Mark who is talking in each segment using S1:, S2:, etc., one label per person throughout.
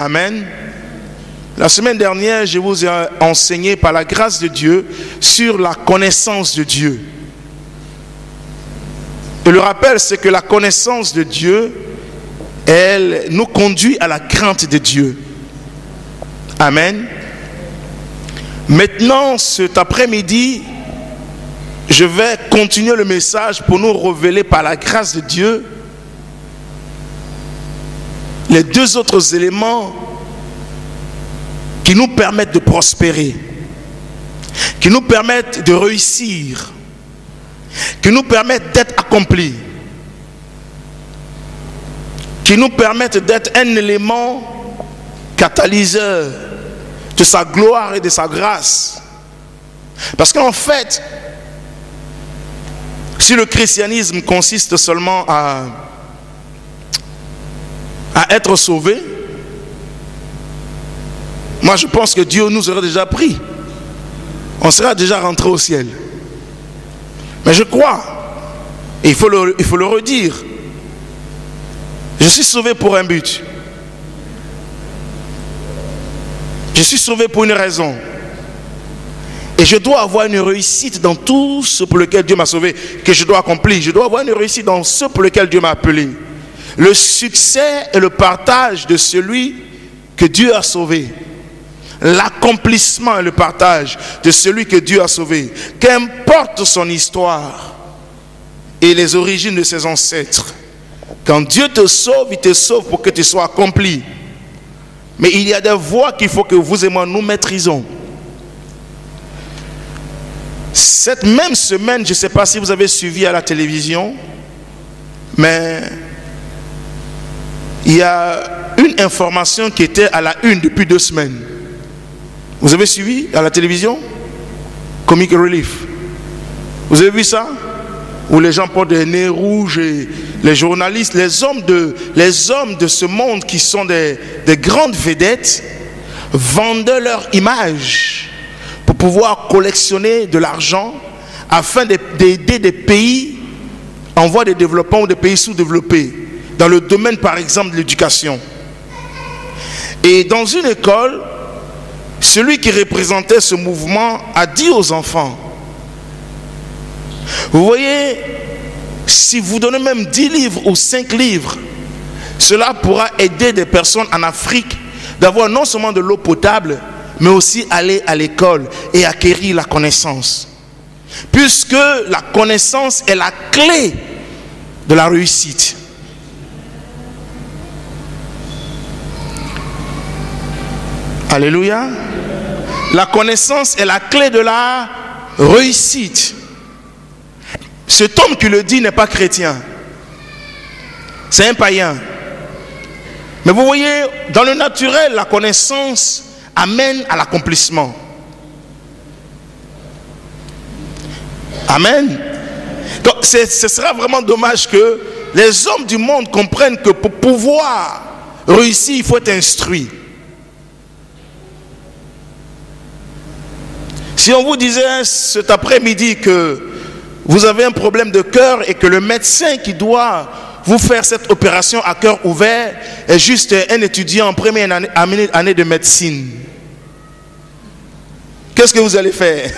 S1: Amen. La semaine dernière, je vous ai enseigné par la grâce de Dieu sur la connaissance de Dieu. Et le rappel, c'est que la connaissance de Dieu, elle nous conduit à la crainte de Dieu. Amen. Maintenant, cet après-midi, je vais continuer le message pour nous révéler par la grâce de Dieu les deux autres éléments qui nous permettent de prospérer, qui nous permettent de réussir, qui nous permettent d'être accomplis, qui nous permettent d'être un élément catalyseur de sa gloire et de sa grâce. Parce qu'en fait, si le christianisme consiste seulement à être sauvé, moi je pense que Dieu nous aurait déjà pris. On serait déjà rentré au ciel. Mais je crois, et il faut le redire, je suis sauvé pour un but. Je suis sauvé pour une raison. Et je dois avoir une réussite dans tout ce pour lequel Dieu m'a sauvé, que je dois accomplir. Je dois avoir une réussite dans ce pour lequel Dieu m'a appelé. Le succès et le partage de celui que Dieu a sauvé. L'accomplissement et le partage de celui que Dieu a sauvé. Qu'importe son histoire et les origines de ses ancêtres. Quand Dieu te sauve, il te sauve pour que tu sois accompli. Mais il y a des voies qu'il faut que vous et moi nous maîtrisons. Cette même semaine, je ne sais pas si vous avez suivi à la télévision, mais il y a une information qui était à la une depuis 2 semaines. Vous avez suivi à la télévision? Comic Relief. Vous avez vu ça? Où les gens portent des nez rouges et les journalistes, les hommes de ce monde qui sont des grandes vedettes vendaient leur image pour pouvoir collectionner de l'argent afin d'aider des pays en voie de développement ou des pays sous-développés dans le domaine par exemple de l'éducation. Et dans une école, celui qui représentait ce mouvement a dit aux enfants: vous voyez, si vous donnez même 10 livres ou 5 livres, cela pourra aider des personnes en Afrique d'avoir non seulement de l'eau potable, mais aussi aller à l'école et acquérir la connaissance. Puisque la connaissance est la clé de la réussite. Alléluia. La connaissance est la clé de la réussite. Cet homme qui le dit n'est pas chrétien. C'est un païen. Mais vous voyez, dans le naturel, la connaissance amène à l'accomplissement. Amen. Donc, ce sera vraiment dommage que les hommes du monde comprennent que pour pouvoir réussir, il faut être instruit. Si on vous disait cet après-midi que vous avez un problème de cœur et que le médecin qui doit vous faire cette opération à cœur ouvert est juste un étudiant en première année de médecine, qu'est-ce que vous allez faire?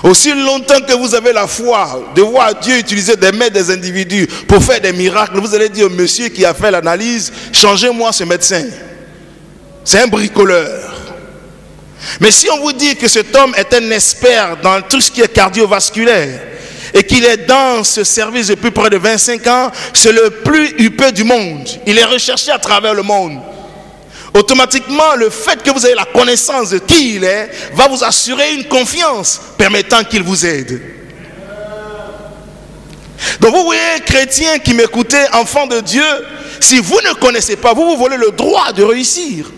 S1: Aussi longtemps que vous avez la foi de voir Dieu utiliser des mains des individus pour faire des miracles, vous allez dire au monsieur qui a fait l'analyse: changez-moi ce médecin, c'est un bricoleur. Mais si on vous dit que cet homme est un expert dans tout ce qui est cardiovasculaire et qu'il est dans ce service depuis près de 25 ans, c'est le plus huppé du monde, il est recherché à travers le monde, automatiquement le fait que vous ayez la connaissance de qui il est va vous assurer une confiance permettant qu'il vous aide. Donc vous voyez, chrétiens qui m'écoutez, enfants de Dieu, si vous ne connaissez pas, vous volez le droit de réussir.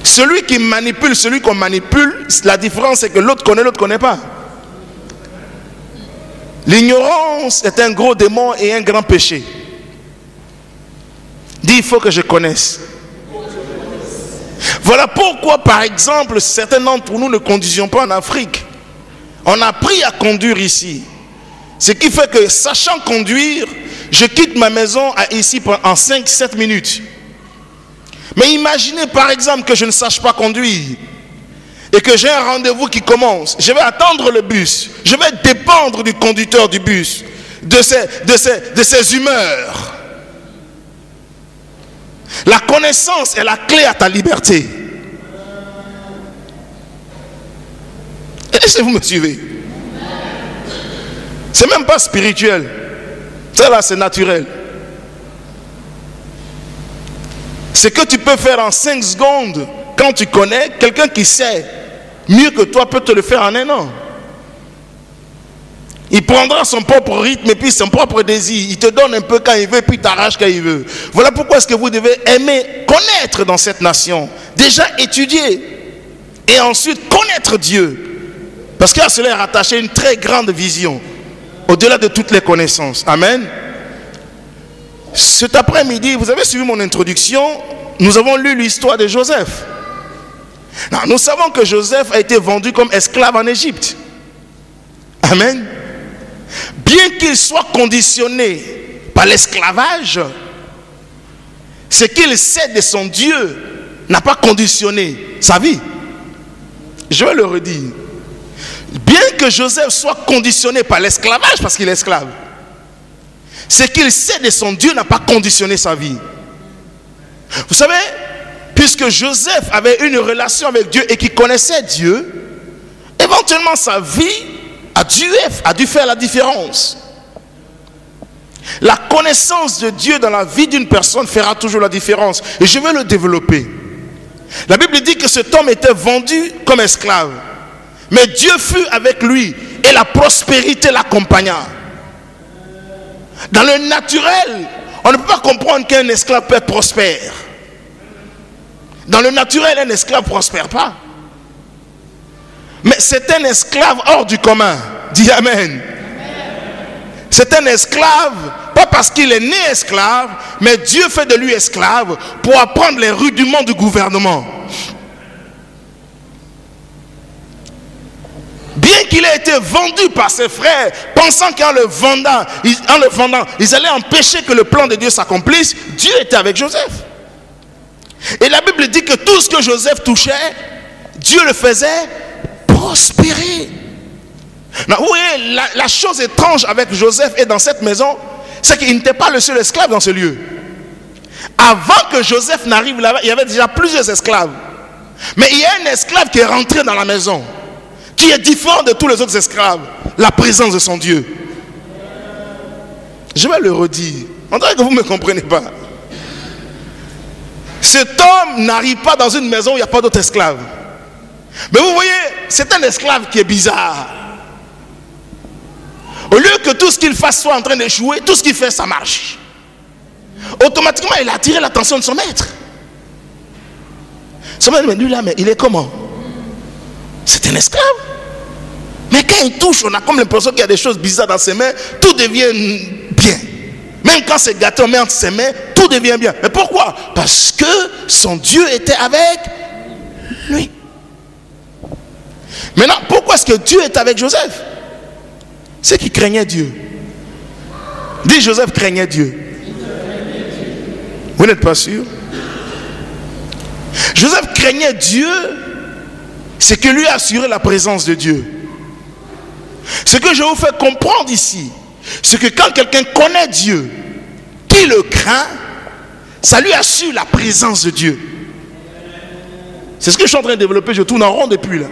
S1: Celui qui manipule, celui qu'on manipule, la différence c'est que l'autre connaît pas. L'ignorance est un gros démon et un grand péché. Dis: il faut que je connaisse. Voilà pourquoi, par exemple, certains d'entre nous ne conduisions pas en Afrique. On a appris à conduire ici. Ce qui fait que, sachant conduire, je quitte ma maison à ici en 5-7 minutes. Mais imaginez par exemple que je ne sache pas conduire et que j'ai un rendez-vous qui commence. Je vais attendre le bus. Je vais dépendre du conducteur du bus, de ses humeurs. La connaissance est la clé à ta liberté. Est-ce que vous me suivez? C'est même pas spirituel. Ça là, c'est naturel. Ce que tu peux faire en 5 secondes, quand tu connais, quelqu'un qui sait mieux que toi peut te le faire en 1 an. Il prendra son propre rythme et puis son propre désir. Il te donne un peu quand il veut et puis il t'arrache quand il veut. Voilà pourquoi est-ce que vous devez aimer connaître dans cette nation. Déjà étudier et ensuite connaître Dieu. Parce qu'à cela est rattaché une très grande vision. Au-delà de toutes les connaissances. Amen. Cet après-midi, vous avez suivi mon introduction. Nous avons lu l'histoire de Joseph. Non, nous savons que Joseph a été vendu comme esclave en Égypte. Amen. Bien qu'il soit conditionné par l'esclavage, ce qu'il sait de son Dieu n'a pas conditionné sa vie. Je vais le redire. Bien que Joseph soit conditionné par l'esclavage, parce qu'il est esclave, ce qu'il sait de son Dieu n'a pas conditionné sa vie. Vous savez, puisque Joseph avait une relation avec Dieu et qu'il connaissait Dieu, éventuellement sa vie a dû faire la différence. La connaissance de Dieu dans la vie d'une personne fera toujours la différence. Et je vais le développer. La Bible dit que cet homme était vendu comme esclave. Mais Dieu fut avec lui et la prospérité l'accompagna. Dans le naturel, on ne peut pas comprendre qu'un esclave peut être prospère. Dans le naturel, un esclave ne prospère pas. Mais c'est un esclave hors du commun. Dis Amen. C'est un esclave, pas parce qu'il est né esclave, mais Dieu fait de lui esclave pour apprendre les rudiments du gouvernement. Bien qu'il ait été vendu par ses frères, pensant qu'en le vendant, ils allaient empêcher que le plan de Dieu s'accomplisse, Dieu était avec Joseph. Et la Bible dit que tout ce que Joseph touchait, Dieu le faisait prospérer. Non, vous voyez, la chose étrange avec Joseph et dans cette maison, c'est qu'il n'était pas le seul esclave dans ce lieu. Avant que Joseph n'arrive là-bas, il y avait déjà plusieurs esclaves. Mais il y a un esclave qui est rentré dans la maison, qui est différent de tous les autres esclaves. La présence de son Dieu. Je vais le redire. On dirait que vous ne me comprenez pas. Cet homme n'arrive pas dans une maison où il n'y a pas d'autres esclaves. Mais vous voyez, c'est un esclave qui est bizarre. Au lieu que tout ce qu'il fasse soit en train d'échouer, tout ce qu'il fait, ça marche. Automatiquement, il a attiré l'attention de son maître. Son maître, mais lui là, mais il est comment? C'est un esclave. Mais quand il touche, on a comme l'impression qu'il y a des choses bizarres dans ses mains, tout devient bien. Même quand c'est gâté, on met entre ses mains, tout devient bien. Mais pourquoi? Parce que son Dieu était avec lui. Maintenant, pourquoi est-ce que Dieu est avec Joseph? C'est qu'il craignait Dieu. Dis, Joseph craignait Dieu. Vous n'êtes pas sûr? Joseph craignait Dieu, c'est que lui assurait la présence de Dieu. Ce que je vous fais comprendre ici, c'est que quand quelqu'un connaît Dieu, qui le craint, ça lui assure la présence de Dieu. C'est ce que je suis en train de développer, je tourne en rond depuis là.